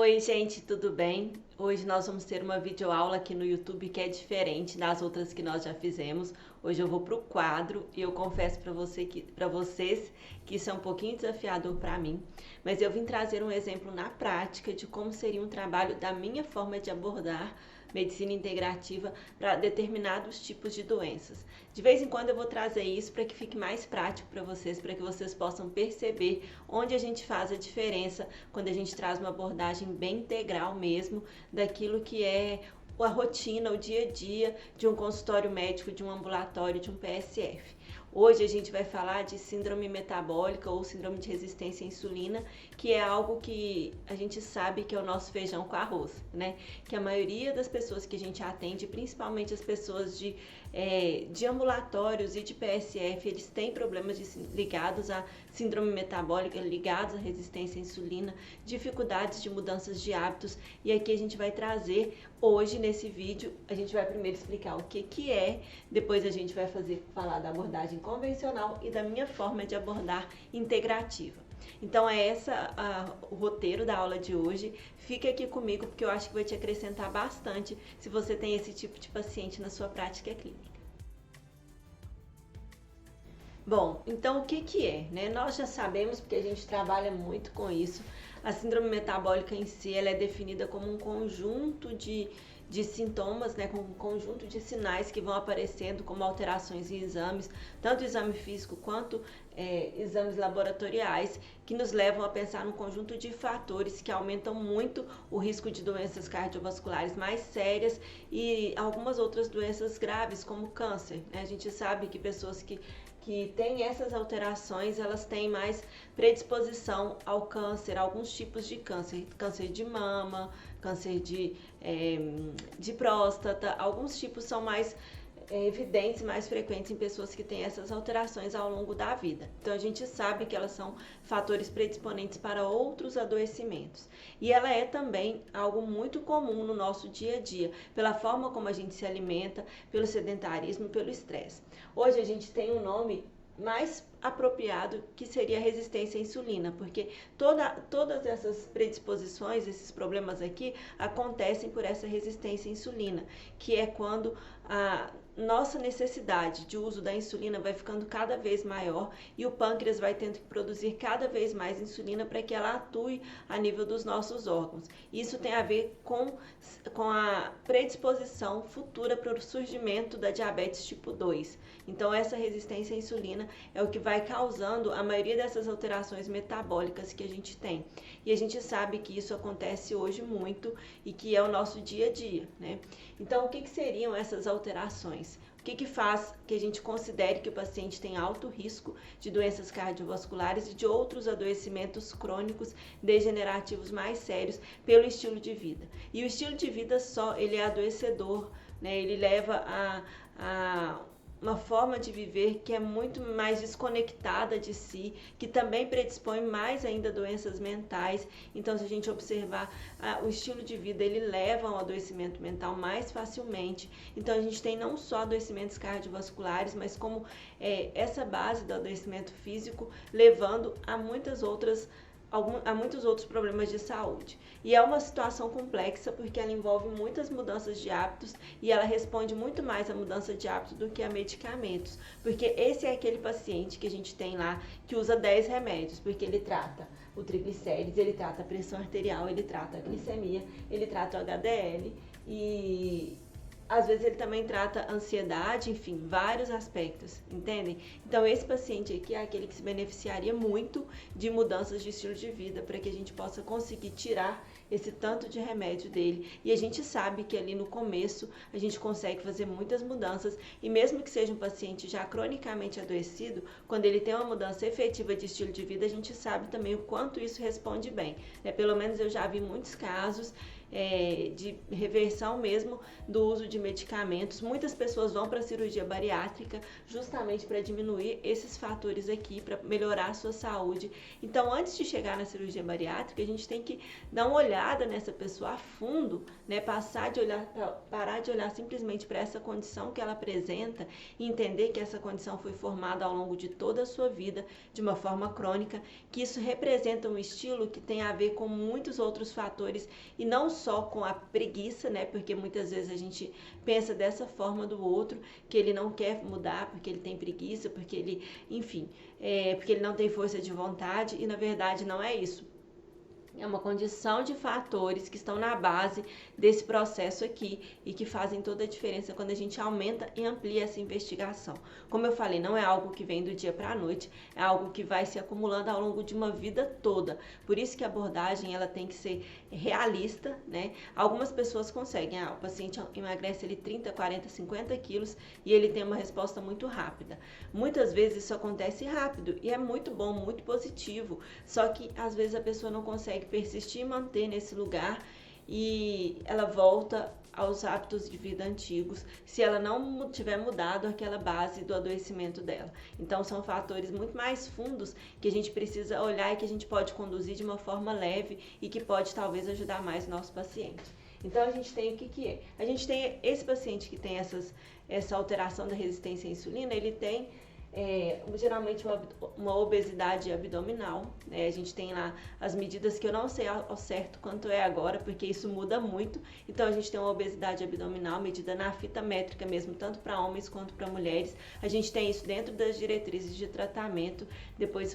Oi, gente, tudo bem? Hoje nós vamos ter uma videoaula aqui no YouTube que é diferente das outras que nós já fizemos. Hoje eu vou para o quadro e eu confesso para vocês que isso é um pouquinho desafiador para mim, mas eu vim trazer um exemplo na prática de como seria um trabalho da minha forma de abordar medicina integrativa para determinados tipos de doenças. De vez em quando eu vou trazer isso para que fique mais prático para que vocês possam perceber onde a gente faz a diferença quando a gente traz uma abordagem bem integral mesmo daquilo que é a rotina, o dia a dia de um consultório médico, de um ambulatório, de um PSF. Hoje a gente vai falar de síndrome metabólica ou síndrome de resistência à insulina, que é algo que a gente sabe que é o nosso feijão com arroz, né? Que a maioria das pessoas que a gente atende, principalmente as pessoas de ambulatórios e de PSF, eles têm problemas ligados à síndrome metabólica, ligados à resistência à insulina, dificuldades de mudanças de hábitos. E aqui a gente vai trazer, hoje nesse vídeo, a gente vai primeiro explicar o que é, depois a gente vai falar da abordagem convencional e da minha forma de abordar integrativa. Então é o roteiro da aula de hoje. Fica aqui comigo porque eu acho que vai te acrescentar bastante se você tem esse tipo de paciente na sua prática clínica. Bom, então o que é, né? Nós já sabemos, porque a gente trabalha muito com isso, a síndrome metabólica em si, ela é definida como um conjunto de sintomas, né, com um conjunto de sinais que vão aparecendo como alterações em exames, tanto exame físico quanto exames laboratoriais, que nos levam a pensar num conjunto de fatores que aumentam muito o risco de doenças cardiovasculares mais sérias e algumas outras doenças graves, como câncer, né? A gente sabe que pessoas que têm essas alterações, elas têm mais predisposição ao câncer, alguns tipos de câncer, câncer de mama, câncer de próstata, alguns tipos são mais evidentes, mais frequentes em pessoas que têm essas alterações ao longo da vida. Então a gente sabe que elas são fatores predisponentes para outros adoecimentos. E ela é também algo muito comum no nosso dia a dia, pela forma como a gente se alimenta, pelo sedentarismo, pelo estresse. Hoje a gente tem um nome mais apropriado, que seria a resistência à insulina, porque todas essas predisposições, esses problemas aqui, acontecem por essa resistência à insulina, que é quando a nossa necessidade de uso da insulina vai ficando cada vez maior e o pâncreas vai tendo que produzir cada vez mais insulina para que ela atue a nível dos nossos órgãos. Isso tem a ver com a predisposição futura para o surgimento da diabetes tipo 2. Então essa resistência à insulina é o que vai causando a maioria dessas alterações metabólicas que a gente tem. E a gente sabe que isso acontece hoje muito e que é o nosso dia a dia, né? Então o que seriam essas alterações? O que faz que a gente considere que o paciente tem alto risco de doenças cardiovasculares e de outros adoecimentos crônicos degenerativos mais sérios pelo estilo de vida? E o estilo de vida só, ele é adoecedor, né? Ele leva a uma forma de viver que é muito mais desconectada de si, que também predispõe mais ainda a doenças mentais. Então, se a gente observar, o estilo de vida, ele leva ao adoecimento mental mais facilmente. Então, a gente tem não só adoecimentos cardiovasculares, mas como essa base do adoecimento físico, levando a muitos outros problemas de saúde. E é uma situação complexa porque ela envolve muitas mudanças de hábitos e ela responde muito mais à mudança de hábito do que a medicamentos. Porque esse é aquele paciente que a gente tem lá que usa 10 remédios, porque ele trata o triglicérides, ele trata a pressão arterial, ele trata a glicemia, ele trata o HDL e às vezes ele também trata ansiedade, enfim, vários aspectos, entendem? Então esse paciente aqui é aquele que se beneficiaria muito de mudanças de estilo de vida para que a gente possa conseguir tirar esse tanto de remédio dele. E a gente sabe que ali no começo a gente consegue fazer muitas mudanças e mesmo que seja um paciente já cronicamente adoecido, quando ele tem uma mudança efetiva de estilo de vida, a gente sabe também o quanto isso responde bem, né? Pelo menos eu já vi muitos casos de reversão mesmo do uso de medicamentos. Muitas pessoas vão para a cirurgia bariátrica justamente para diminuir esses fatores aqui, para melhorar a sua saúde. Então, antes de chegar na cirurgia bariátrica, a gente tem que dar uma olhada nessa pessoa a fundo, né? Parar de olhar simplesmente para essa condição que ela apresenta e entender que essa condição foi formada ao longo de toda a sua vida, de uma forma crônica, que isso representa um estilo que tem a ver com muitos outros fatores e não só com a preguiça, né? Porque muitas vezes a gente pensa dessa forma do outro, que ele não quer mudar porque ele tem preguiça, porque ele, enfim, porque ele não tem força de vontade, e na verdade não é isso. É uma condição de fatores que estão na base desse processo aqui e que fazem toda a diferença quando a gente aumenta e amplia essa investigação. Como eu falei, não é algo que vem do dia para a noite, é algo que vai se acumulando ao longo de uma vida toda. Por isso que a abordagem ela tem que ser realista, né? Algumas pessoas conseguem, o paciente emagrece ele 30, 40, 50 quilos e ele tem uma resposta muito rápida. Muitas vezes isso acontece rápido e é muito bom, muito positivo, só que às vezes a pessoa não consegue persistir e manter nesse lugar e ela volta aos hábitos de vida antigos se ela não tiver mudado aquela base do adoecimento dela. Então são fatores muito mais fundos que a gente precisa olhar e que a gente pode conduzir de uma forma leve e que pode talvez ajudar mais o nosso paciente. Então a gente tem o que é? A gente tem esse paciente que tem essa alteração da resistência à insulina, ele tem geralmente uma obesidade abdominal, né? A gente tem lá as medidas que eu não sei ao certo quanto é agora, porque isso muda muito. Então a gente tem uma obesidade abdominal medida na fita métrica mesmo, tanto para homens quanto para mulheres. A gente tem isso dentro das diretrizes de tratamento. Depois,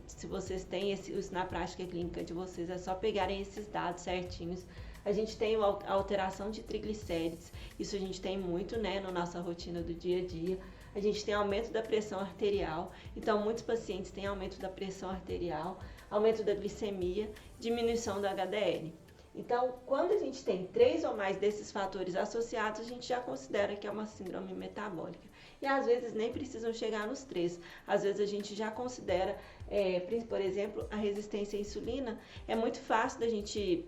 se vocês têm isso na prática clínica de vocês, é só pegarem esses dados certinhos. A gente tem a alteração de triglicérides, isso a gente tem muito, né, na nossa rotina do dia a dia. A gente tem aumento da pressão arterial, então muitos pacientes têm aumento da pressão arterial, aumento da glicemia, diminuição do HDL. Então, quando a gente tem 3 ou mais desses fatores associados, a gente já considera que é uma síndrome metabólica. E às vezes nem precisam chegar nos 3. Às vezes a gente já considera, por exemplo, a resistência à insulina. É muito fácil da gente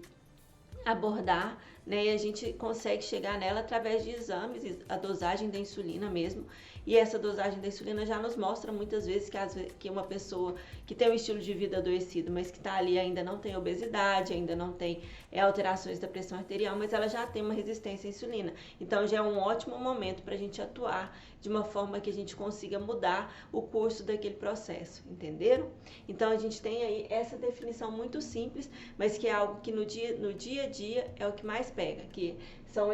abordar, né? E a gente consegue chegar nela através de exames, a dosagem da insulina mesmo. E essa dosagem da insulina já nos mostra muitas vezes que uma pessoa que tem um estilo de vida adoecido, mas que está ali ainda não tem obesidade, ainda não tem alterações da pressão arterial, mas ela já tem uma resistência à insulina. Então já é um ótimo momento para a gente atuar de uma forma que a gente consiga mudar o curso daquele processo, entenderam? Então a gente tem aí essa definição muito simples, mas que é algo que no dia a dia é o que mais pega, que são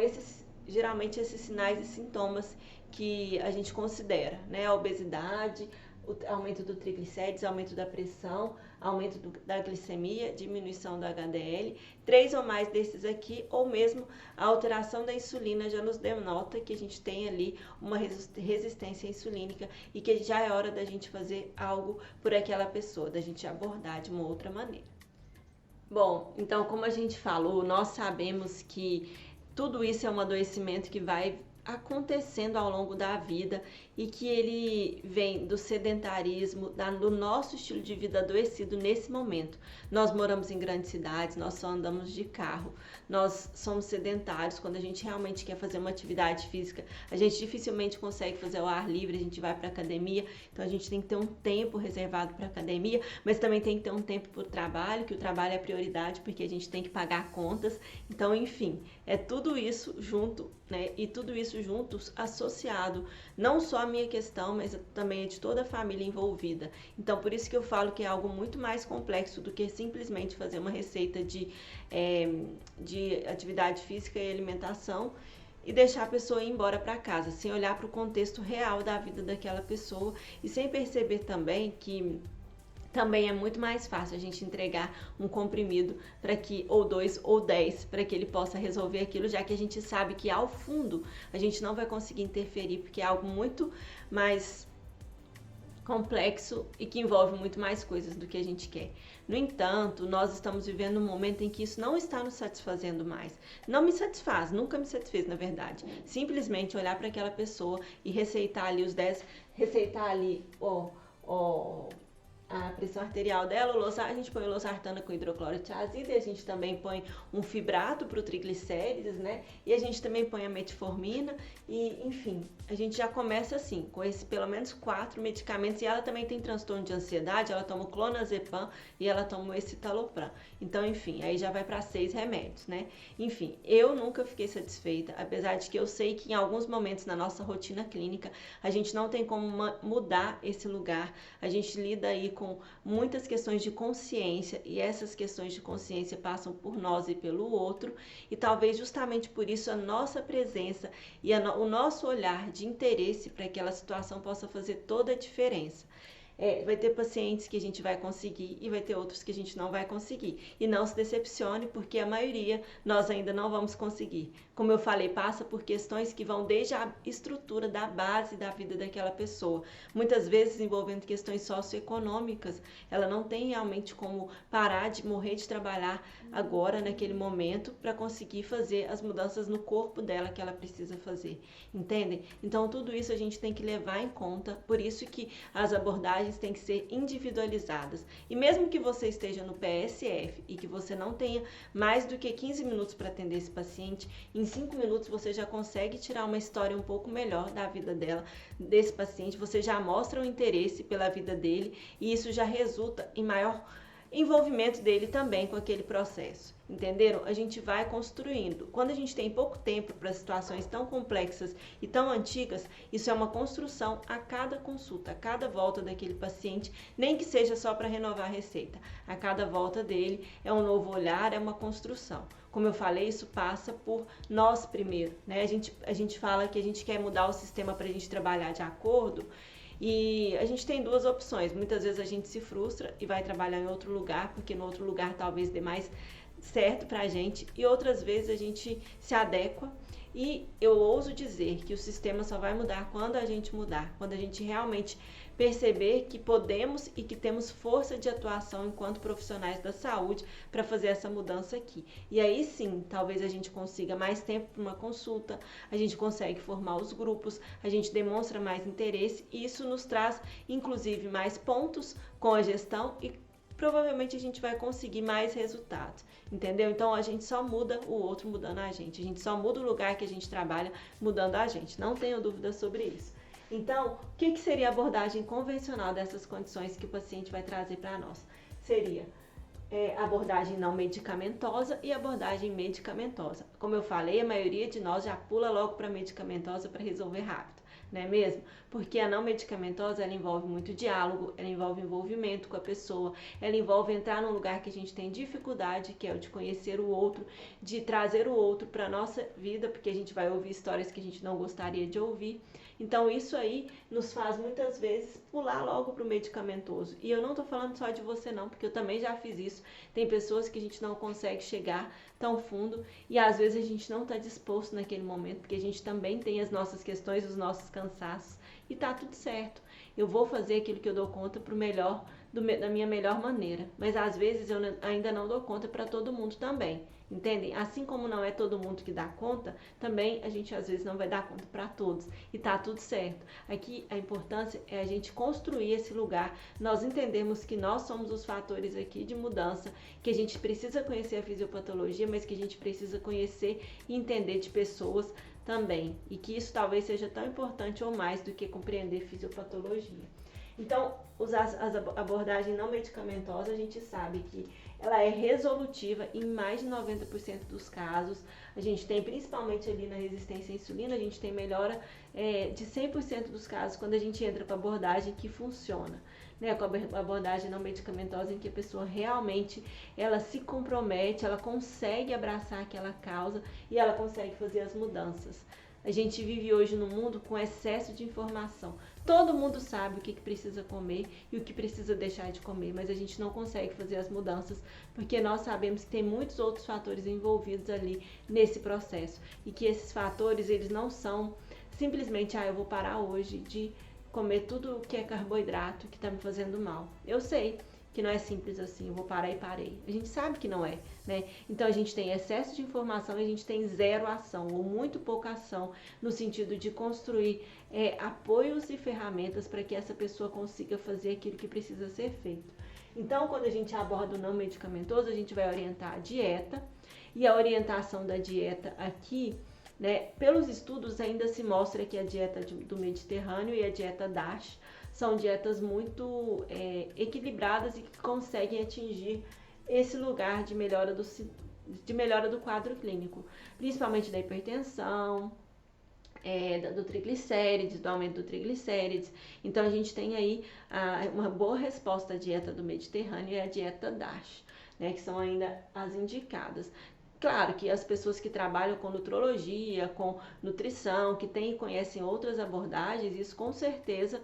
geralmente esses sinais e sintomas que a gente considera, né? A obesidade, o aumento do triglicérides, aumento da pressão, aumento da glicemia, diminuição do HDL, 3 ou mais desses aqui, ou mesmo a alteração da insulina já nos denota que a gente tem ali uma resistência insulínica e que já é hora da gente fazer algo por aquela pessoa, da gente abordar de uma outra maneira. Bom, então como a gente falou, nós sabemos que tudo isso é um adoecimento que vai acontecendo ao longo da vida e que ele vem do sedentarismo, do nosso estilo de vida adoecido nesse momento. Nós moramos em grandes cidades, nós só andamos de carro, nós somos sedentários. Quando a gente realmente quer fazer uma atividade física, a gente dificilmente consegue fazer ao ar livre, a gente vai para academia, então a gente tem que ter um tempo reservado para academia, mas também tem que ter um tempo para o trabalho, que o trabalho é prioridade porque a gente tem que pagar contas. Então, enfim, é tudo isso junto, né? E tudo isso juntos, associado, não só a minha questão, mas também a de toda a família envolvida. Então, por isso que eu falo que é algo muito mais complexo do que simplesmente fazer uma receita de atividade física e alimentação e deixar a pessoa ir embora para casa, sem olhar para o contexto real da vida daquela pessoa e sem perceber também que também é muito mais fácil a gente entregar um comprimido para que, ou 2 ou 10, para que ele possa resolver aquilo, já que a gente sabe que ao fundo a gente não vai conseguir interferir, porque é algo muito mais complexo e que envolve muito mais coisas do que a gente quer. No entanto, nós estamos vivendo um momento em que isso não está nos satisfazendo mais. Não me satisfaz, nunca me satisfez, na verdade. Simplesmente olhar para aquela pessoa e receitar ali os 10, receitar ali a pressão arterial dela, a gente põe o losartana com hidrocloro de azida, e a gente também põe um fibrato para o triglicérides, né? E a gente também põe a metformina e, enfim, a gente já começa assim, com esses pelo menos 4 medicamentos. E ela também tem transtorno de ansiedade, ela toma o clonazepam e ela toma o escitalopram. Então, enfim, aí já vai para 6 remédios, né? Enfim, eu nunca fiquei satisfeita, apesar de que eu sei que em alguns momentos na nossa rotina clínica a gente não tem como mudar esse lugar. A gente lida aí com muitas questões de consciência, e essas questões de consciência passam por nós e pelo outro, e talvez justamente por isso a nossa presença e o nosso olhar de interesse para que aquela situação possa fazer toda a diferença. Vai ter pacientes que a gente vai conseguir e vai ter outros que a gente não vai conseguir. E não se decepcione, porque a maioria nós ainda não vamos conseguir. Como eu falei, passa por questões que vão desde a estrutura da base da vida daquela pessoa. Muitas vezes envolvendo questões socioeconômicas. Ela não tem realmente como parar de morrer de trabalhar agora, naquele momento, para conseguir fazer as mudanças no corpo dela que ela precisa fazer. Entendem? Então, tudo isso a gente tem que levar em conta. Por isso que as abordagens têm que ser individualizadas. E mesmo que você esteja no PSF e que você não tenha mais do que 15 minutos para atender esse paciente, em 5 minutos você já consegue tirar uma história um pouco melhor da vida dela, desse paciente, você já mostra o interesse pela vida dele e isso já resulta em maior envolvimento dele também com aquele processo. Entenderam? A gente vai construindo. Quando a gente tem pouco tempo para situações tão complexas e tão antigas, isso é uma construção a cada consulta, a cada volta daquele paciente, nem que seja só para renovar a receita. A cada volta dele é um novo olhar, é uma construção. Como eu falei, isso passa por nós primeiro, né? A gente fala que a gente quer mudar o sistema para a gente trabalhar de acordo. E a gente tem duas opções. Muitas vezes a gente se frustra e vai trabalhar em outro lugar, porque no outro lugar talvez dê mais certo pra gente. E outras vezes a gente se adequa. E eu ouso dizer que o sistema só vai mudar quando a gente mudar. Quando a gente realmente perceber que podemos e que temos força de atuação enquanto profissionais da saúde para fazer essa mudança aqui. E aí sim, talvez a gente consiga mais tempo para uma consulta, a gente consegue formar os grupos, a gente demonstra mais interesse e isso nos traz, inclusive, mais pontos com a gestão e provavelmente a gente vai conseguir mais resultados, entendeu? Então a gente só muda o outro mudando a gente só muda o lugar que a gente trabalha mudando a gente, não tenho dúvida sobre isso. Então, o que seria a abordagem convencional dessas condições que o paciente vai trazer para nós? Seria abordagem não medicamentosa e abordagem medicamentosa. Como eu falei, a maioria de nós já pula logo para medicamentosa para resolver rápido, não é mesmo? Porque a não medicamentosa, ela envolve muito diálogo, ela envolve envolvimento com a pessoa, ela envolve entrar num lugar que a gente tem dificuldade, que é o de conhecer o outro, de trazer o outro para a nossa vida, porque a gente vai ouvir histórias que a gente não gostaria de ouvir. Então, isso aí nos faz muitas vezes pular logo para o medicamentoso. E eu não estou falando só de você não, porque eu também já fiz isso. Tem pessoas que a gente não consegue chegar tão fundo e às vezes a gente não está disposto naquele momento, porque a gente também tem as nossas questões, os nossos cansaços e tá tudo certo. Eu vou fazer aquilo que eu dou conta pro melhor, da minha melhor maneira. Mas às vezes eu ainda não dou conta para todo mundo também. Entendem? Assim como não é todo mundo que dá conta, também a gente às vezes não vai dar conta para todos. E tá tudo certo. Aqui a importância é a gente construir esse lugar, nós entendemos que nós somos os fatores aqui de mudança, que a gente precisa conhecer a fisiopatologia, mas que a gente precisa conhecer e entender de pessoas também. E que isso talvez seja tão importante ou mais do que compreender fisiopatologia. Então, as abordagens não medicamentosas, a gente sabe que ela é resolutiva em mais de 90% dos casos. A gente tem, principalmente ali na resistência à insulina, a gente tem melhora de 100% dos casos quando a gente entra com a abordagem que funciona, né? Com a abordagem não medicamentosa, em que a pessoa realmente ela se compromete, ela consegue abraçar aquela causa e ela consegue fazer as mudanças. A gente vive hoje num mundo com excesso de informação. Todo mundo sabe o que precisa comer e o que precisa deixar de comer, mas a gente não consegue fazer as mudanças porque nós sabemos que tem muitos outros fatores envolvidos ali nesse processo e que esses fatores, eles não são simplesmente, eu vou parar hoje de comer tudo que é carboidrato que está me fazendo mal. Eu sei que não é simples assim, eu vou parar e parei. A gente sabe que não é, né? Então a gente tem excesso de informação e a gente tem zero ação, ou muito pouca ação, no sentido de construir apoios e ferramentas para que essa pessoa consiga fazer aquilo que precisa ser feito. Então, quando a gente aborda o não medicamentoso, a gente vai orientar a dieta, e a orientação da dieta aqui, né, pelos estudos ainda se mostra que a dieta do Mediterrâneo e a dieta DASH são dietas muito equilibradas e que conseguem atingir esse lugar de melhora do quadro clínico, principalmente da hipertensão, do triglicérides, do aumento do triglicérides. Então a gente tem aí uma boa resposta à dieta do Mediterrâneo e à dieta DASH, né, que são ainda as indicadas. Claro que as pessoas que trabalham com nutrologia, com nutrição, que têm e conhecem outras abordagens, isso com certeza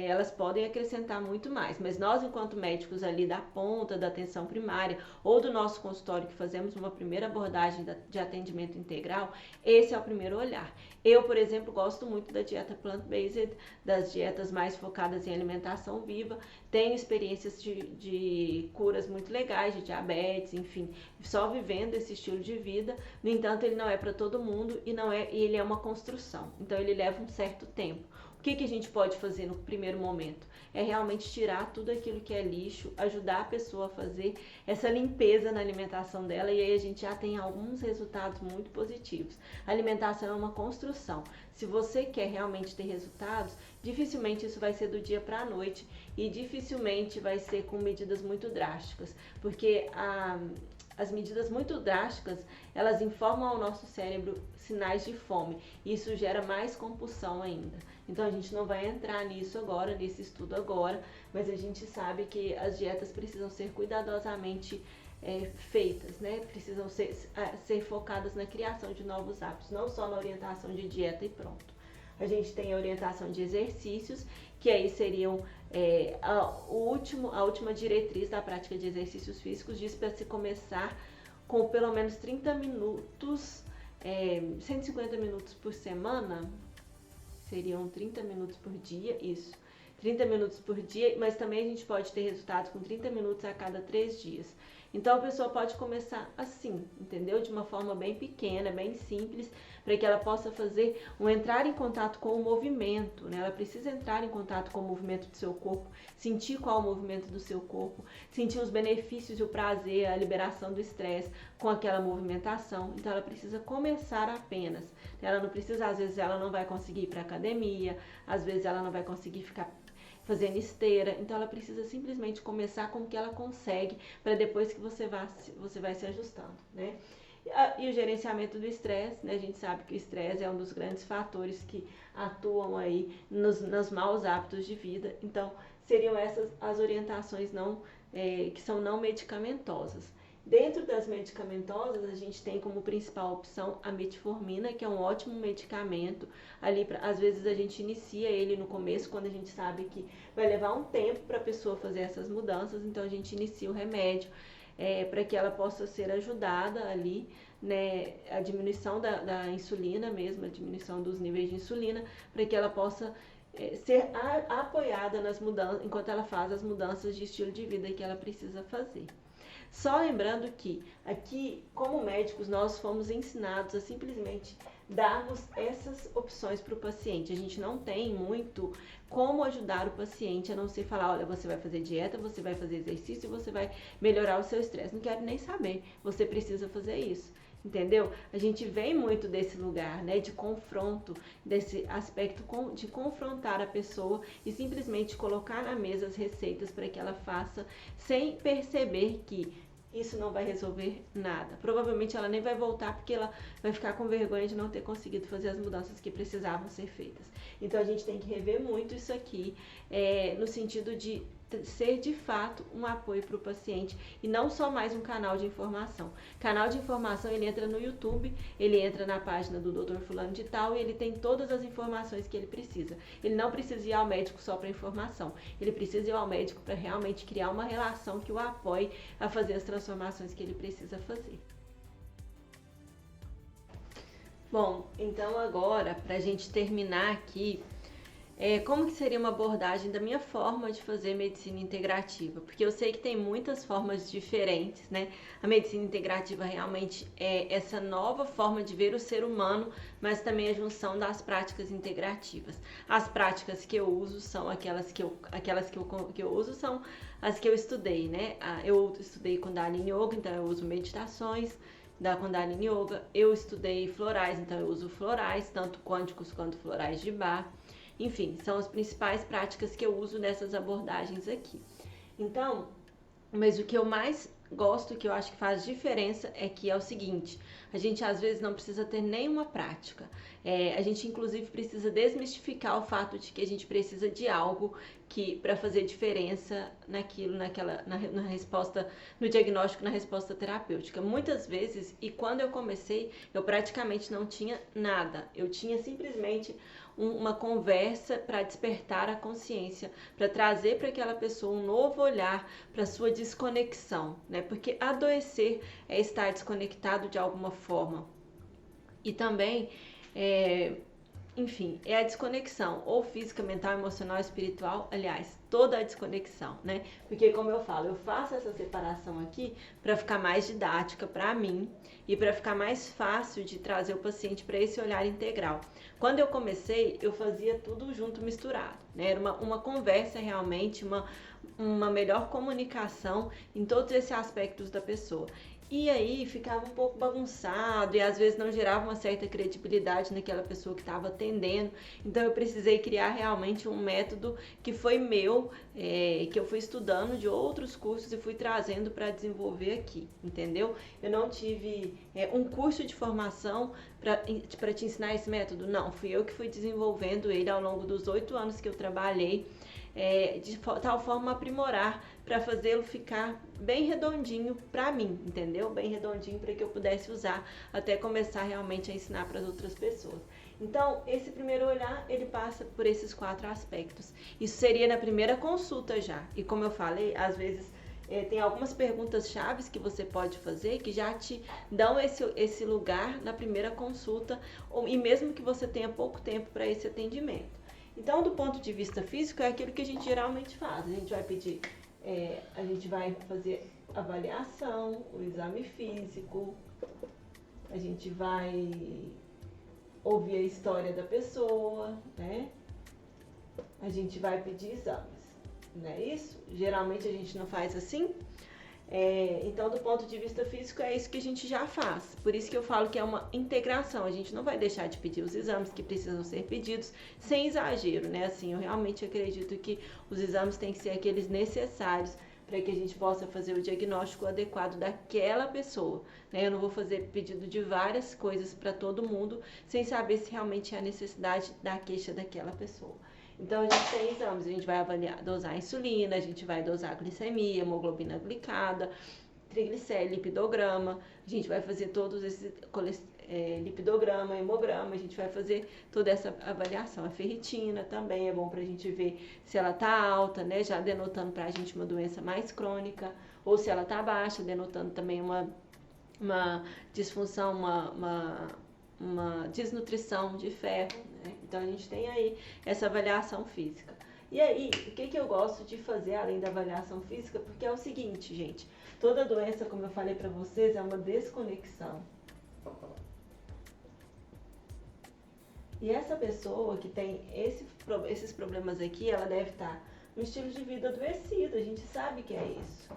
elas podem acrescentar muito mais. Mas nós, enquanto médicos ali da ponta, da atenção primária, ou do nosso consultório, que fazemos uma primeira abordagem de atendimento integral, esse é o primeiro olhar. Eu, por exemplo, gosto muito da dieta plant-based, das dietas mais focadas em alimentação viva, tenho experiências de curas muito legais, de diabetes, enfim, só vivendo esse estilo de vida. No entanto, ele não é para todo mundo e ele é uma construção, então ele leva um certo tempo. O que a gente pode fazer no primeiro momento? É realmente tirar tudo aquilo que é lixo, ajudar a pessoa a fazer essa limpeza na alimentação dela, e aí a gente já tem alguns resultados muito positivos. A alimentação é uma construção. Se você quer realmente ter resultados, dificilmente isso vai ser do dia para a noite e dificilmente vai ser com medidas muito drásticas, porque as medidas muito drásticas, elas informam ao nosso cérebro sinais de fome, e isso gera mais compulsão ainda. Então a gente não vai entrar nisso agora, nesse estudo agora, mas a gente sabe que as dietas precisam ser cuidadosamente feitas, né? Precisam ser focadas na criação de novos hábitos, não só na orientação de dieta e pronto. A gente tem a orientação de exercícios, que aí seriam a última diretriz da prática de exercícios físicos, diz para se começar com pelo menos 30 minutos, 150 minutos por semana, seriam 30 minutos por dia, isso, 30 minutos por dia, mas também a gente pode ter resultados com 30 minutos a cada 3 dias. Então a pessoa pode começar assim, entendeu? De uma forma bem pequena, bem simples, para que ela possa entrar em contato com o movimento, né? Ela precisa entrar em contato com o movimento do seu corpo, sentir qual é o movimento do seu corpo, sentir os benefícios e o prazer, a liberação do estresse com aquela movimentação. Então ela precisa começar apenas. Ela não precisa, às vezes ela não vai conseguir ir para academia, às vezes ela não vai conseguir ficar fazendo esteira, então ela precisa simplesmente começar com o que ela consegue, para depois que você vai se ajustando, né? E o gerenciamento do estresse, né? A gente sabe que o estresse é um dos grandes fatores que atuam aí nos maus hábitos de vida. Então, seriam essas as orientações que são não medicamentosas. Dentro das medicamentosas, a gente tem como principal opção a metformina, que é um ótimo medicamento. Às vezes a gente inicia ele no começo, quando a gente sabe que vai levar um tempo para a pessoa fazer essas mudanças, então a gente inicia o remédio para que ela possa ser ajudada ali, né, a diminuição da insulina mesmo, a diminuição dos níveis de insulina, para que ela possa ser apoiada nas mudanças, enquanto ela faz as mudanças de estilo de vida que ela precisa fazer. Só lembrando que aqui, como médicos, nós fomos ensinados a simplesmente darmos essas opções para o paciente. A gente não tem muito como ajudar o paciente, a não ser falar, olha, você vai fazer dieta, você vai fazer exercício e você vai melhorar o seu estresse. Não quero nem saber, você precisa fazer isso. Entendeu? A gente vem muito desse lugar, né, de confronto, desse aspecto de confrontar a pessoa e simplesmente colocar na mesa as receitas para que ela faça, sem perceber que isso não vai resolver nada. Provavelmente ela nem vai voltar porque ela vai ficar com vergonha de não ter conseguido fazer as mudanças que precisavam ser feitas. Então a gente tem que rever muito isso aqui, no sentido de ser de fato um apoio para o paciente e não só mais um canal de informação. Canal de informação, ele entra no YouTube, ele entra na página do Dr. Fulano de Tal e ele tem todas as informações que ele precisa. Ele não precisa ir ao médico só para informação, ele precisa ir ao médico para realmente criar uma relação que o apoie a fazer as transformações que ele precisa fazer. Bom, então agora, para a gente terminar aqui, como que seria uma abordagem da minha forma de fazer medicina integrativa? Porque eu sei que tem muitas formas diferentes, né? A medicina integrativa realmente é essa nova forma de ver o ser humano, mas também a junção das práticas integrativas. As práticas que eu uso são aquelas que eu uso são as que eu estudei, né? Eu estudei Kundalini Yoga, então eu uso meditações da Kundalini Yoga. Eu estudei florais, então eu uso florais, tanto quânticos quanto florais de Bach. Enfim, são as principais práticas que eu uso nessas abordagens aqui. Então, mas o que eu mais gosto, que eu acho que faz diferença, é que é o seguinte: a gente às vezes não precisa ter nenhuma prática. A gente inclusive precisa desmistificar o fato de que a gente precisa de algo que para fazer diferença naquilo, na resposta, no diagnóstico, na resposta terapêutica. Muitas vezes, e quando eu comecei, eu praticamente não tinha nada. Eu tinha simplesmente uma conversa para despertar a consciência, para trazer para aquela pessoa um novo olhar para sua desconexão, né? Porque adoecer é estar desconectado de alguma forma. E também, enfim, é a desconexão, ou física, mental, emocional, espiritual, aliás, toda a desconexão, né? Porque, como eu falo, eu faço essa separação aqui para ficar mais didática para mim e para ficar mais fácil de trazer o paciente para esse olhar integral. Quando eu comecei, eu fazia tudo junto, misturado, né? Era uma conversa realmente, uma melhor comunicação em todos esses aspectos da pessoa. E aí ficava um pouco bagunçado e às vezes não gerava uma certa credibilidade naquela pessoa que estava atendendo. Então eu precisei criar realmente um método que foi meu, que eu fui estudando de outros cursos e fui trazendo para desenvolver aqui, entendeu? Eu não tive um curso de formação para te ensinar esse método, não. Fui eu que fui desenvolvendo ele ao longo dos 8 anos que eu trabalhei, de tal forma aprimorar para fazê-lo ficar bem redondinho para mim, entendeu? Bem redondinho para que eu pudesse usar até começar realmente a ensinar para as outras pessoas. Então, esse primeiro olhar, ele passa por esses 4 aspectos. Isso seria na primeira consulta já. E como eu falei, às vezes tem algumas perguntas chaves que você pode fazer que já te dão esse lugar na primeira consulta, e mesmo que você tenha pouco tempo para esse atendimento. Então, do ponto de vista físico, é aquilo que a gente geralmente faz. A gente vai pedir, a gente vai fazer avaliação, o exame físico, a gente vai ouvir a história da pessoa, né? A gente vai pedir exames, não é isso? Geralmente a gente não faz assim. Então, do ponto de vista físico, é isso que a gente já faz. Por isso que eu falo que é uma integração. A gente não vai deixar de pedir os exames que precisam ser pedidos sem exagero, né? Assim, eu realmente acredito que os exames têm que ser aqueles necessários para que a gente possa fazer o diagnóstico adequado daquela pessoa, né? Eu não vou fazer pedido de várias coisas para todo mundo sem saber se realmente é a necessidade da queixa daquela pessoa. Então, a gente tem exames, a gente vai dosar a insulina, a gente vai dosar a glicemia, hemoglobina glicada, triglicéridos, lipidograma, a gente vai fazer todos esses lipidograma, hemograma, a gente vai fazer toda essa avaliação. A ferritina também é bom para a gente ver se ela está alta, né, já denotando para a gente uma doença mais crônica, ou se ela está baixa, denotando também uma disfunção, uma desnutrição de ferro, né? Então a gente tem aí essa avaliação física. E aí, o que eu gosto de fazer além da avaliação física? Porque é o seguinte, gente, toda doença, como eu falei para vocês, é uma desconexão. E essa pessoa que tem esses problemas aqui, ela deve estar no estilo de vida adoecido, a gente sabe que é isso.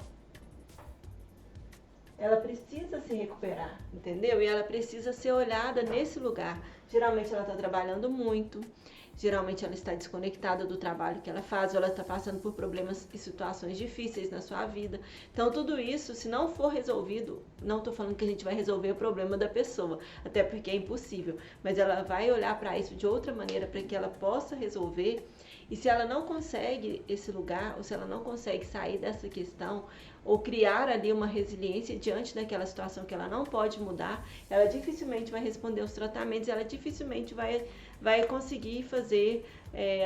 Ela precisa se recuperar, entendeu? E ela precisa ser olhada nesse lugar. Geralmente ela está trabalhando muito, geralmente ela está desconectada do trabalho que ela faz, ou ela está passando por problemas e situações difíceis na sua vida. Então tudo isso, se não for resolvido, não estou falando que a gente vai resolver o problema da pessoa, até porque é impossível, mas ela vai olhar para isso de outra maneira para que ela possa resolver. E se ela não consegue esse lugar, ou se ela não consegue sair dessa questão, ou criar ali uma resiliência diante daquela situação que ela não pode mudar, ela dificilmente vai responder aos tratamentos, ela dificilmente vai conseguir fazer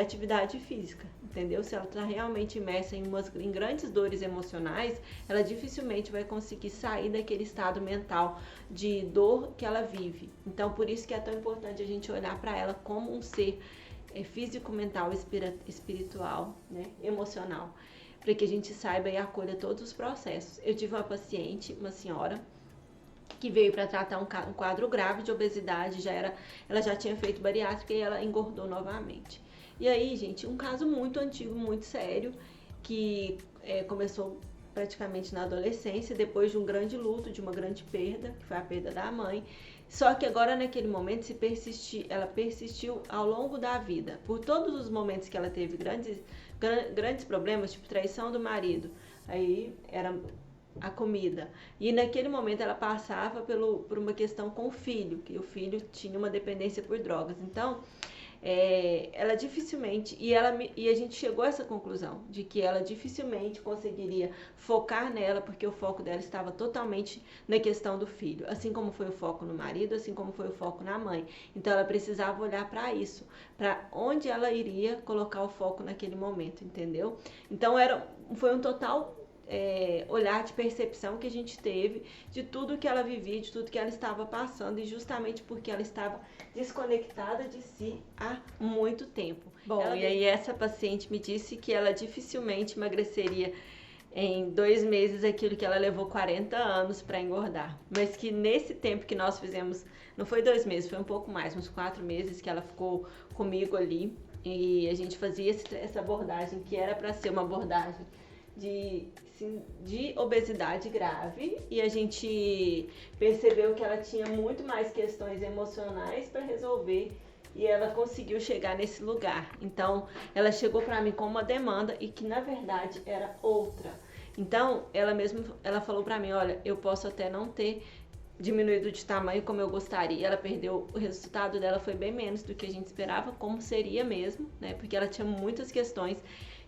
atividade física, entendeu? Se ela está realmente imersa em grandes dores emocionais, ela dificilmente vai conseguir sair daquele estado mental de dor que ela vive. Então, por isso que é tão importante a gente olhar para ela como um ser físico, mental, espiritual, né, emocional, para que a gente saiba e acolha todos os processos. Eu tive uma paciente, uma senhora, que veio para tratar um quadro grave de obesidade, ela já tinha feito bariátrica e ela engordou novamente. E aí, gente, um caso muito antigo, muito sério, que começou praticamente na adolescência, depois de um grande luto, de uma grande perda, que foi a perda da mãe. Só que agora, naquele momento, ela persistiu ao longo da vida. Por todos os momentos que ela teve grandes problemas, tipo traição do marido, aí era a comida. E naquele momento ela passava por uma questão com o filho, que o filho tinha uma dependência por drogas. Então, ela dificilmente, e a gente chegou a essa conclusão, de que ela dificilmente conseguiria focar nela, porque o foco dela estava totalmente na questão do filho, assim como foi o foco no marido, assim como foi o foco na mãe. Então ela precisava olhar para isso, para onde ela iria colocar o foco naquele momento, entendeu? Então foi um total olhar de percepção que a gente teve de tudo que ela vivia, de tudo que ela estava passando, e justamente porque ela estava desconectada de si há muito tempo. Bom, e aí essa paciente me disse que ela dificilmente emagreceria em 2 meses aquilo que ela levou 40 anos para engordar, mas que nesse tempo que nós fizemos, não foi 2 meses, foi um pouco mais, uns 4 meses que ela ficou comigo ali, e a gente fazia essa abordagem, que era para ser uma abordagem de obesidade grave, e a gente percebeu que ela tinha muito mais questões emocionais para resolver, e ela conseguiu chegar nesse lugar. Então ela chegou para mim com uma demanda e que na verdade era outra. Então ela falou para mim: olha, eu posso até não ter diminuído de tamanho como eu gostaria, ela perdeu, o resultado dela foi bem menos do que a gente esperava, como seria mesmo, né, porque ela tinha muitas questões.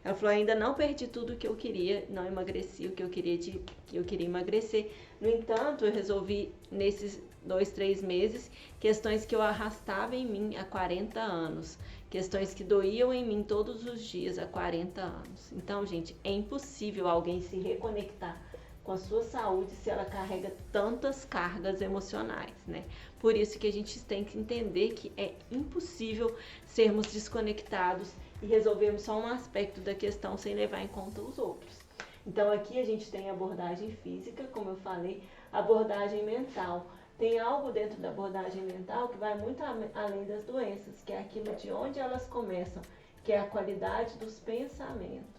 Ela falou: ainda não perdi tudo o que eu queria, não emagreci o que eu queria emagrecer. No entanto, eu resolvi nesses 2, 3 meses questões que eu arrastava em mim há 40 anos, questões que doíam em mim todos os dias há 40 anos. Então, gente, é impossível alguém se reconectar com a sua saúde se ela carrega tantas cargas emocionais, né? Por isso que a gente tem que entender que é impossível sermos desconectados e resolvermos só um aspecto da questão sem levar em conta os outros. Então aqui a gente tem a abordagem física, como eu falei, a abordagem mental. Tem algo dentro da abordagem mental que vai muito além das doenças, que é aquilo de onde elas começam, que é a qualidade dos pensamentos.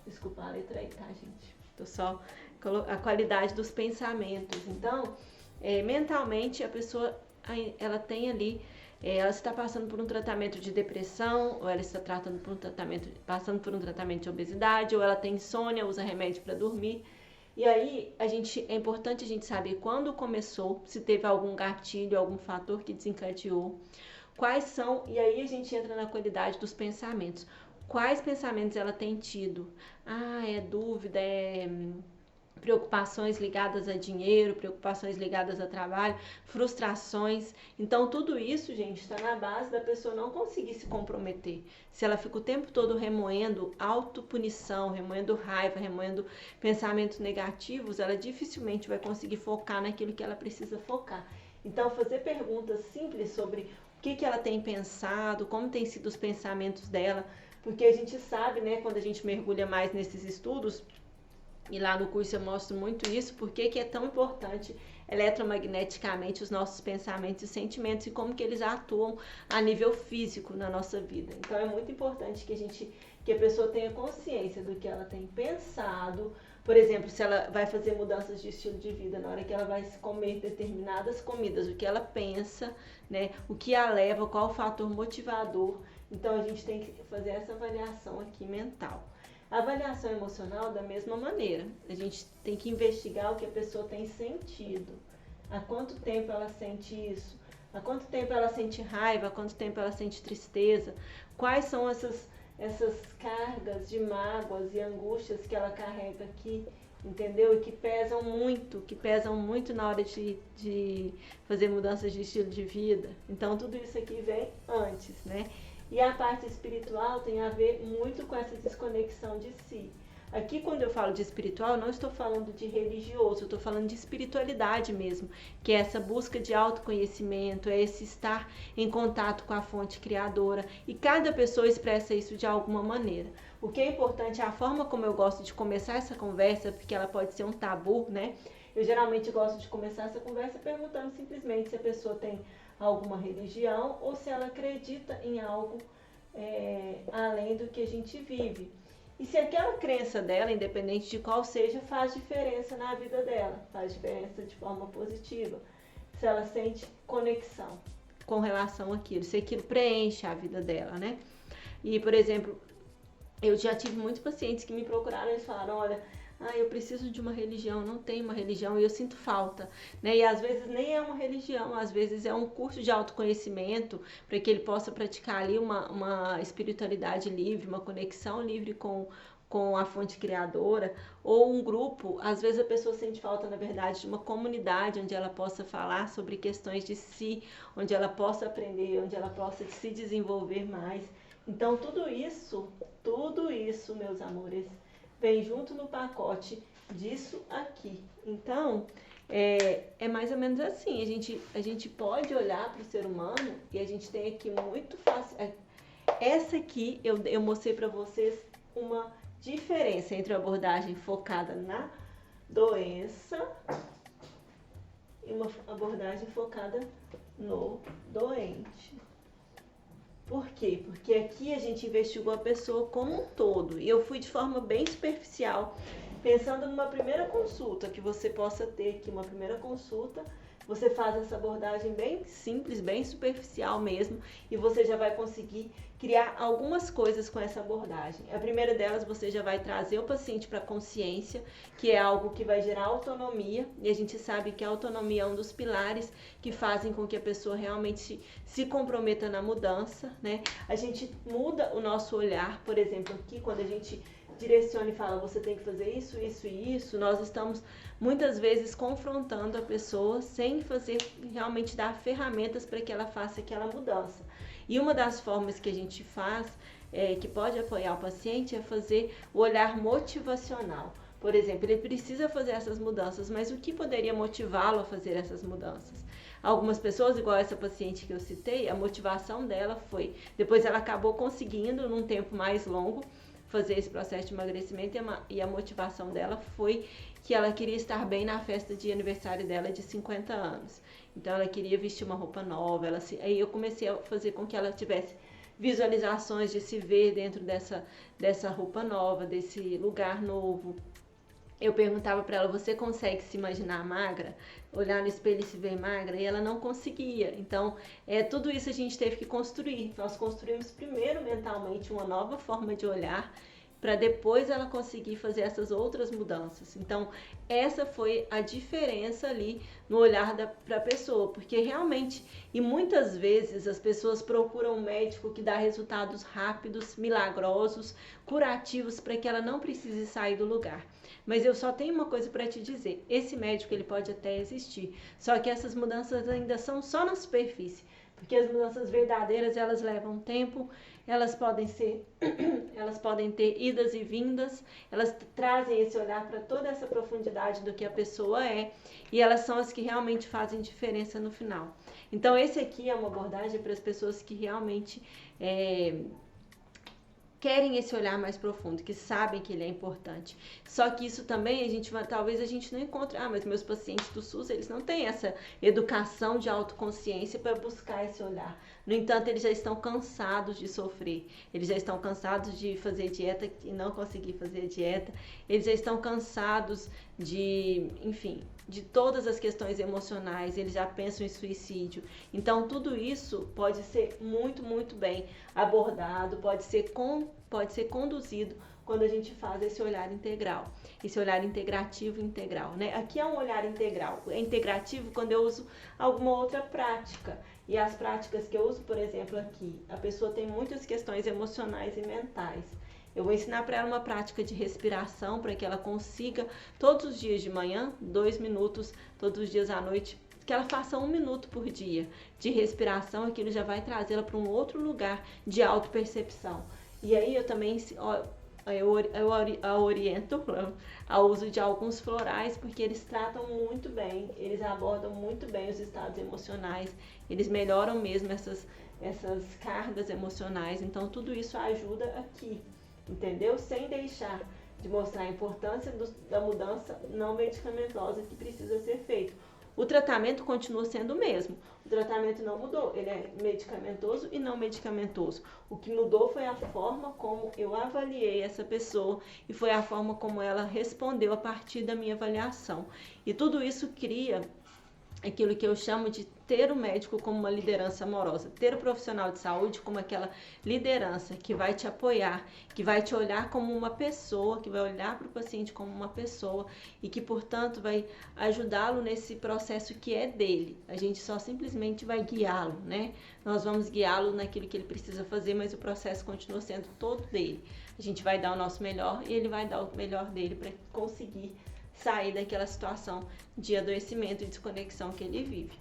Desculpa a letra aí, tá, gente? Tô só a qualidade dos pensamentos. Então, mentalmente a pessoa, ela tem ali, ela está passando por um tratamento de depressão, ou ela está passando por um tratamento de obesidade, ou ela tem insônia, usa remédio para dormir. E aí é importante a gente saber quando começou, se teve algum gatilho, algum fator que desencadeou, quais são, e aí a gente entra na qualidade dos pensamentos. Quais pensamentos ela tem tido? É dúvida, preocupações ligadas a dinheiro, preocupações ligadas a trabalho, frustrações. Então, tudo isso, gente, está na base da pessoa não conseguir se comprometer. Se ela fica o tempo todo remoendo autopunição, remoendo raiva, remoendo pensamentos negativos, ela dificilmente vai conseguir focar naquilo que ela precisa focar. Então, fazer perguntas simples sobre o que ela tem pensado, como têm sido os pensamentos dela, porque a gente sabe, né, quando a gente mergulha mais nesses estudos, e lá no curso eu mostro muito isso, porque que é tão importante eletromagneticamente os nossos pensamentos e sentimentos e como que eles atuam a nível físico na nossa vida. Então é muito importante que a pessoa tenha consciência do que ela tem pensado. Por exemplo, se ela vai fazer mudanças de estilo de vida, na hora que ela vai comer determinadas comidas, o que ela pensa, né, o que a leva, qual o fator motivador. Então a gente tem que fazer essa avaliação aqui mental. A avaliação emocional, da mesma maneira, a gente tem que investigar o que a pessoa tem sentido. Há quanto tempo ela sente isso? Há quanto tempo ela sente raiva? Há quanto tempo ela sente tristeza? Quais são essas cargas de mágoas e angústias que ela carrega aqui, entendeu? E que pesam muito na hora de fazer mudanças de estilo de vida. Então tudo isso aqui vem antes, né? E a parte espiritual tem a ver muito com essa desconexão de si. Aqui, quando eu falo de espiritual, eu não estou falando de religioso, eu estou falando de espiritualidade mesmo, que é essa busca de autoconhecimento, é esse estar em contato com a fonte criadora, e cada pessoa expressa isso de alguma maneira. O que é importante é a forma como eu gosto de começar essa conversa, porque ela pode ser um tabu, né? Eu geralmente gosto de começar essa conversa perguntando simplesmente se a pessoa tem alguma religião ou se ela acredita em algo além do que a gente vive. E se aquela crença dela, independente de qual seja, faz diferença na vida dela, faz diferença de forma positiva, se ela sente conexão com relação àquilo, se aquilo preenche a vida dela, né? E, por exemplo, eu já tive muitos pacientes que me procuraram e eles falaram, olha, eu preciso de uma religião, não tenho uma religião e eu sinto falta, né? E às vezes nem é uma religião, às vezes é um curso de autoconhecimento para que ele possa praticar ali uma espiritualidade livre, uma conexão livre com a fonte criadora, ou um grupo. Às vezes a pessoa sente falta, na verdade, de uma comunidade onde ela possa falar sobre questões de si, onde ela possa aprender, onde ela possa se desenvolver mais. Então tudo isso, meus amores, vem junto no pacote disso aqui. Então, é mais ou menos assim. A gente pode olhar para o ser humano e a gente tem aqui muito fácil. Essa aqui eu mostrei para vocês uma diferença entre a abordagem focada na doença e uma abordagem focada no doente. Por quê? Porque aqui a gente investigou a pessoa como um todo. E eu fui de forma bem superficial, pensando numa primeira consulta que você possa ter aqui, uma primeira consulta. Você faz essa abordagem bem simples, bem superficial mesmo, e você já vai conseguir criar algumas coisas com essa abordagem. A primeira delas, você já vai trazer o paciente para a consciência, que é algo que vai gerar autonomia, e a gente sabe que a autonomia é um dos pilares que fazem com que a pessoa realmente se comprometa na mudança, né? A gente muda o nosso olhar, por exemplo, aqui quando a gente direciona e fala, você tem que fazer isso, isso e isso, nós estamos muitas vezes confrontando a pessoa sem fazer, realmente dar ferramentas para que ela faça aquela mudança. E uma das formas que a gente faz, que pode apoiar o paciente, é fazer o olhar motivacional. Por exemplo, ele precisa fazer essas mudanças, mas o que poderia motivá-lo a fazer essas mudanças? Algumas pessoas, igual essa paciente que eu citei, a motivação dela foi, depois ela acabou conseguindo, num tempo mais longo, fazer esse processo de emagrecimento, e a motivação dela foi que ela queria estar bem na festa de aniversário dela de 50 anos. Então ela queria vestir uma roupa nova, aí eu comecei a fazer com que ela tivesse visualizações de se ver dentro dessa roupa nova, desse lugar novo. Eu perguntava para ela, você consegue se imaginar magra? Olhar no espelho e se ver magra? E ela não conseguia. Então, tudo isso a gente teve que construir. Nós construímos primeiro mentalmente uma nova forma de olhar, para depois ela conseguir fazer essas outras mudanças. Então, essa foi a diferença ali no olhar para a pessoa, porque realmente, e muitas vezes as pessoas procuram um médico que dá resultados rápidos, milagrosos, curativos, para que ela não precise sair do lugar. Mas eu só tenho uma coisa para te dizer, esse médico ele pode até existir, só que essas mudanças ainda são só na superfície, porque as mudanças verdadeiras elas levam tempo, elas podem ter idas e vindas, elas trazem esse olhar para toda essa profundidade do que a pessoa é, e elas são as que realmente fazem diferença no final. Então esse aqui é uma abordagem para as pessoas que realmente querem esse olhar mais profundo, que sabem que ele é importante. Só que isso também talvez a gente não encontre, mas meus pacientes do SUS, eles não têm essa educação de autoconsciência para buscar esse olhar. No entanto, eles já estão cansados de sofrer, eles já estão cansados de fazer dieta e não conseguir fazer dieta, eles já estão cansados de todas as questões emocionais, eles já pensam em suicídio. Então, tudo isso pode ser muito, muito bem abordado, pode ser conduzido quando a gente faz esse olhar integral, esse olhar integrativo integral, né? Aqui é um olhar integral, é integrativo quando eu uso alguma outra prática. E as práticas que eu uso, por exemplo, aqui, a pessoa tem muitas questões emocionais e mentais. Eu vou ensinar para ela uma prática de respiração para que ela consiga, todos os dias de manhã, 2 minutos, todos os dias à noite, que ela faça 1 minuto por dia de respiração, aquilo já vai trazê-la para um outro lugar de autopercepção. E aí eu também eu oriento ao uso de alguns florais, porque eles tratam muito bem, eles abordam muito bem os estados emocionais, eles melhoram mesmo essas cargas emocionais, então tudo isso ajuda aqui, entendeu? Sem deixar de mostrar a importância da mudança não medicamentosa que precisa ser feito. O tratamento continua sendo o mesmo. O tratamento não mudou, ele é medicamentoso e não medicamentoso. O que mudou foi a forma como eu avaliei essa pessoa e foi a forma como ela respondeu a partir da minha avaliação. E tudo isso cria aquilo que eu chamo de ter o médico como uma liderança amorosa, ter o profissional de saúde como aquela liderança que vai te apoiar, que vai te olhar como uma pessoa, que vai olhar para o paciente como uma pessoa e que, portanto, vai ajudá-lo nesse processo que é dele. A gente só simplesmente vai guiá-lo, né? Nós vamos guiá-lo naquilo que ele precisa fazer, mas o processo continua sendo todo dele. A gente vai dar o nosso melhor e ele vai dar o melhor dele para conseguir sair daquela situação de adoecimento e desconexão que ele vive.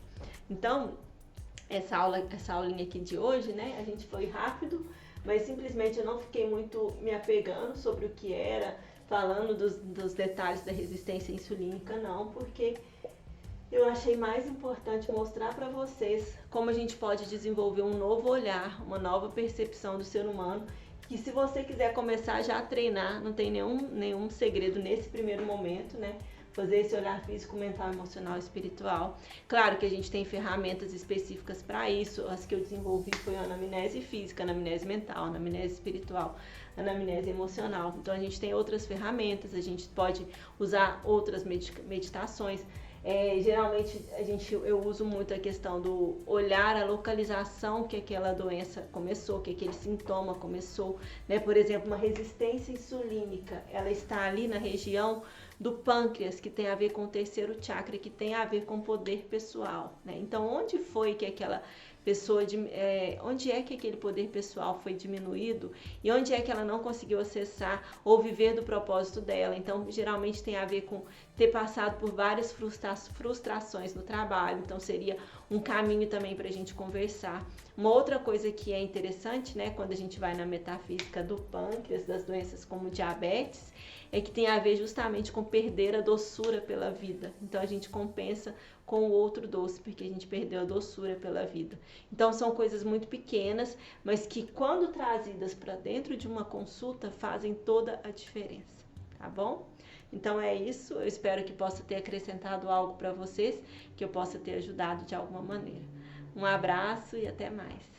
Então, essa aulinha aqui de hoje, né, a gente foi rápido, mas simplesmente eu não fiquei muito me apegando sobre o que era, falando dos detalhes da resistência insulínica, não, porque eu achei mais importante mostrar para vocês como a gente pode desenvolver um novo olhar, uma nova percepção do ser humano, que se você quiser começar já a treinar, não tem nenhum segredo nesse primeiro momento, né? Fazer esse olhar físico, mental, emocional e espiritual. Claro que a gente tem ferramentas específicas para isso. As que eu desenvolvi foi a anamnese física, a anamnese mental, a anamnese espiritual, a anamnese emocional. Então a gente tem outras ferramentas, a gente pode usar outras meditações. Geralmente eu uso muito a questão do olhar a localização que aquela doença começou, que aquele sintoma começou, né? Por exemplo, uma resistência insulínica, ela está ali na região do pâncreas, que tem a ver com o terceiro chakra, que tem a ver com o poder pessoal, né? Então, onde foi que aquela pessoa, onde é que aquele poder pessoal foi diminuído e onde é que ela não conseguiu acessar ou viver do propósito dela. Então, geralmente tem a ver com ter passado por várias frustrações no trabalho, então seria um caminho também para a gente conversar. Uma outra coisa que é interessante, né, quando a gente vai na metafísica do pâncreas, das doenças como diabetes, é que tem a ver justamente com perder a doçura pela vida. Então a gente compensa com o outro doce, porque a gente perdeu a doçura pela vida. Então são coisas muito pequenas, mas que quando trazidas para dentro de uma consulta fazem toda a diferença, tá bom? Então é isso, eu espero que possa ter acrescentado algo para vocês, que eu possa ter ajudado de alguma maneira. Um abraço e até mais.